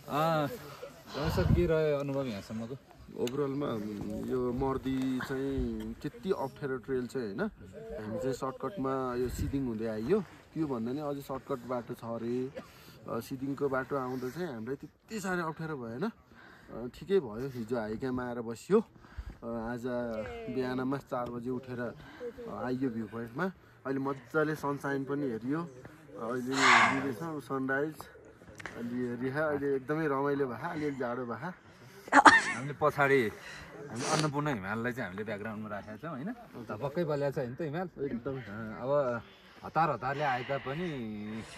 Sir के रह्यो अनुभव यहाँसम्मको? ओभरअलमा यो मर्दी चाहिँ त्यति अप्ठ्यारो ट्रेल चाहिँ होइन। हामी चाहिँ सर्टकटमा यो सिदिङ हुँदै आइयो। के भन्दा नि अझै सर्टकट बाटो छ अरे। सिदिङको बाटो आउँदा चाहिँ हामीलाई त्यति साह्रो अप्ठ्यारो भएन, ठिकै भयो। हिजो हाइक्याम्प आएर बसियो। आज बिहानमा 4 बजे उठेर आइयो भ्यू पोइन्टमा। अहिले मजाले सनसाइन पनि हेरियो। अहिले दिँदैछ सनराइज अलि हेरिहा। अहिले एकदमै रमाइलो भयो, अलिअलि जाडो भयो। हामीले पछाडि हामी अन्नपूर्ण हिमाललाई चाहिँ हामीले ब्याकग्राउन्डमा राखेका छौँ होइन। पक्कै बलिया छ नि त हिमाल एकदम। अब हतारले आए तापनि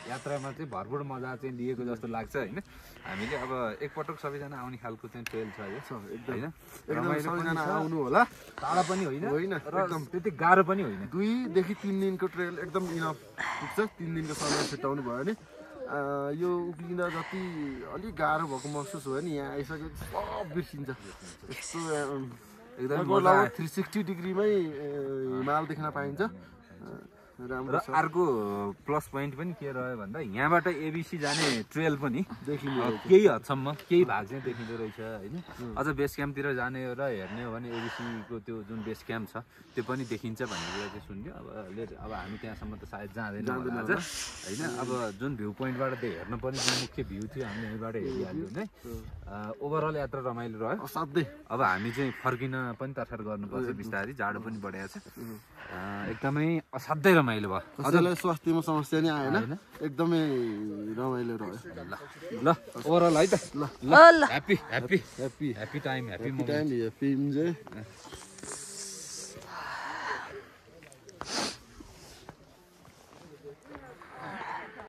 यात्रामा चाहिँ भरपूर मजा चाहिँ लिएको जस्तो लाग्छ होइन। हामीले अब एकपटक सबैजना आउने खालको चाहिँ ट्रेल छ यो होइन। रमाइलो सबैजना आउनु होला। टाढा पनि होइन र एकदम त्यति गाह्रो पनि होइन। 2 देखि 3 दिनको ट्रेल एकदम इनफ पुग्छ। 3 दिनको समय छुट्याउनु भयो भने यो उक्लिँदा जति अलिक गाह्रो भएको महसुस भयो नि, यहाँ आइसकेपछि सब बिर्सिन्छ। यस्तो एकदम 360 डिग्रीमै हिमाल देख्न पाइन्छ। र अर्को प्लस पोइन्ट पनि के रह्यो भन्दा यहाँबाट एबिसी जाने ट्रेल पनि केही हदसम्म केही भाग चाहिँ देखिँदो रहेछ होइन। अझ बेस क्याम्पतिर जाने र हेर्ने हो भने एबिसीको त्यो जुन बेस क्याम्प छ त्यो पनि देखिन्छ भन्ने कुरा चाहिँ सुन्यो। अब हामी त्यहाँसम्म त सायद जाँदैन होला आज होइन। अब जुन भ्यू पोइन्टबाट त्यो हेर्नु पर्ने जुन मुख्य भ्यू थियो हामीले यहीँबाट हेरिहाल्यौँ है। ओभरअल यात्रा रमाइलो रह्यो असाध्यै। अब हामी चाहिँ फर्किन पनि तर्खर गर्नुपर्छ बिस्तारै, जाडो पनि बढेको छ। एकदमै असाध्यै रमाइलो भयो। कसैलाई स्वास्थ्यमा समस्या नै आएन, एकदमै रमाइलो रह्यो। ल ओभरअल है त। ल happy time happy time happy enjoy.